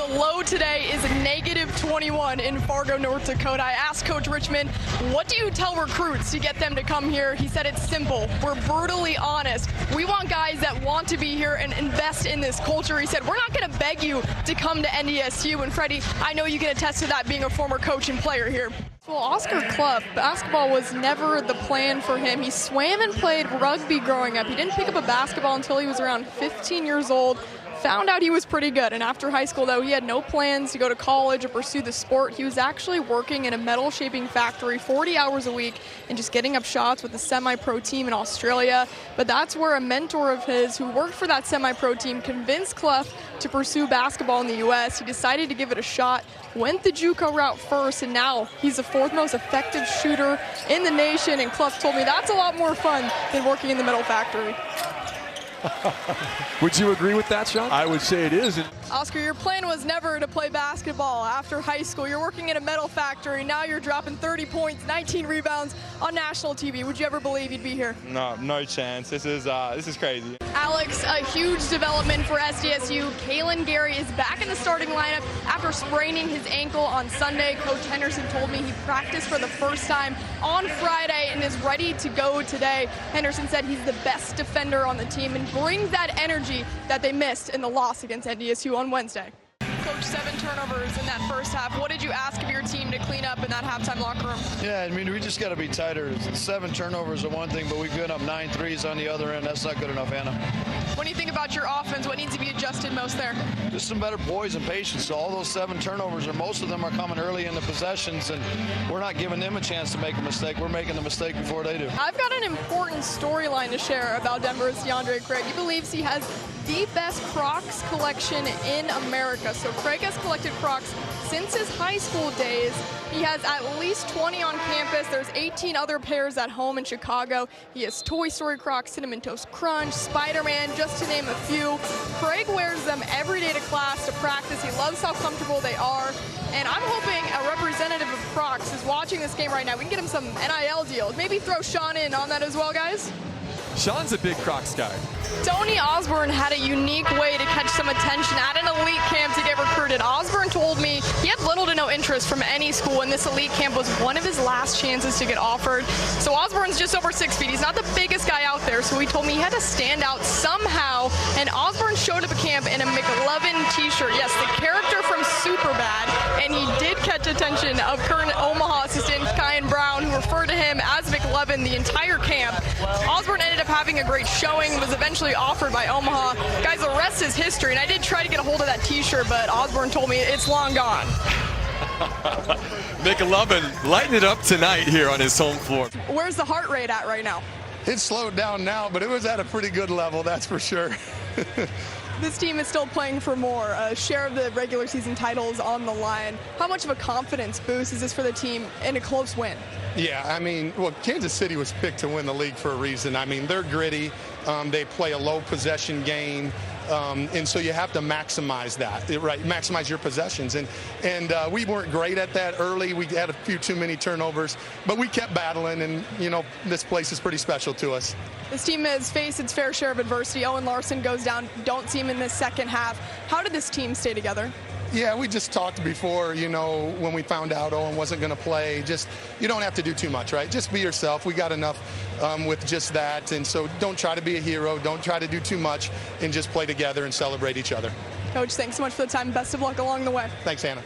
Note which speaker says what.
Speaker 1: The low today is -21 in Fargo, North Dakota. I asked Coach Richmond, what do you tell recruits to get them to come here? He said it's simple. We're brutally honest. We want guys that want to be here and invest in this culture. He said, we're not going to beg you to come to NDSU. And Freddie, I know you can attest to that being a former coach and player here. Well, Oscar Clough, basketball was never the plan for him. He swam and played rugby growing up. He didn't pick up a basketball until he was around 15 years old. Found out he was pretty good, and after high school, though, he had no plans to go to college or pursue the sport. He was actually working in a metal shaping factory 40 hours a week and just getting up shots with a semi-pro team in Australia. But that's where a mentor of his who worked for that semi-pro team convinced Clough to pursue basketball in the U.S. He decided to give it a shot, went the JUCO route first, and now he's the fourth most effective shooter in the nation. And Clough told me that's a lot more fun than working in the metal factory.
Speaker 2: Would you agree with that, Sean?
Speaker 3: I would say it is.
Speaker 1: Oscar, your plan was never to play basketball after high school. You're working in a metal factory. Now you're dropping 30 points, 19 rebounds on national TV. Would you ever believe you'd be here?
Speaker 3: No chance. This is crazy.
Speaker 1: Alex, a huge development for SDSU. Kalen Gary is back in the starting lineup after spraining his ankle on Sunday. Coach Henderson told me he practiced for the first time on Friday and is ready to go today. Henderson said he's the best defender on the team and brings that energy that they missed in the loss against NDSU on Wednesday. Coach, 7 turnovers in that first half. What did you ask of your team to clean up in that halftime locker room?
Speaker 4: Yeah, I mean, we just got to be tighter. 7 turnovers are one thing, but we've given up 9 threes on the other end. That's not good enough, Anna.
Speaker 1: When you think about your offense, what needs to be adjusted most there?
Speaker 4: Just some better poise and patience. So all those 7 turnovers, and most of them are coming early in the possessions, and we're not giving them a chance to make a mistake. We're making the mistake before they do.
Speaker 1: I've got an important storyline to share about Denver's DeAndre Craig. He believes he has the best Crocs collection in America. So Craig has collected Crocs since his high school days. He has at least 20 on campus. There's 18 other pairs at home in Chicago. He has Toy Story Crocs, Cinnamon Toast Crunch, Spider-Man, just to name a few. Craig wears them every day to class, to practice. He loves how comfortable they are. And I'm hoping a representative of Crocs is watching this game right now. We can get him some NIL deals. Maybe throw Sean in on that as well, guys.
Speaker 2: Sean's a big Crocs guy.
Speaker 1: Tony Osborne had a unique way to catch some attention at an elite camp to get recruited. Osborne told me he had little to no interest from any school, and this elite camp was one of his last chances to get offered. So Osborne's just over 6 feet. He's not the biggest guy out there, so he told me he had to stand out somehow, and Osborne showed up at camp in a McLovin t-shirt. Yes, the character from Superbad, and he did catch attention of current Omaha assistant Kyan Brown, who referred to him as McLovin the entire camp. Osborne ended up having a great showing, was eventually offered by Omaha. Guys, the rest is history, and I did try to get a hold of that t-shirt, but Osborne told me it's long gone.
Speaker 2: McLovin lighting it up tonight here on his home floor.
Speaker 1: Where's the heart rate at right now?
Speaker 4: It's slowed down now, but it was at a pretty good level, that's for sure.
Speaker 1: This team is still playing for more. A share of the regular season titles on the line. How much of a confidence boost is this for the team in a close win?
Speaker 5: Yeah, I mean, well, Kansas City was picked to win the league for a reason. I mean, they're gritty. They play a low possession game. And so you have to maximize that, right? Maximize your possessions. And we weren't great at that early. We had a few too many turnovers, but we kept battling. And, you know, this place is pretty special to us.
Speaker 1: This team has faced its fair share of adversity. Owen Larson goes down. Don't see him in this second half. How did this team stay together?
Speaker 5: Yeah, we just talked before, you know, when we found out Owen wasn't going to play. Just, you don't have to do too much, right? Just be yourself. We got enough with just that. And so don't try to be a hero. Don't try to do too much, and just play together and celebrate each other.
Speaker 1: Coach, thanks so much for the time. Best of luck along the way.
Speaker 5: Thanks, Hannah.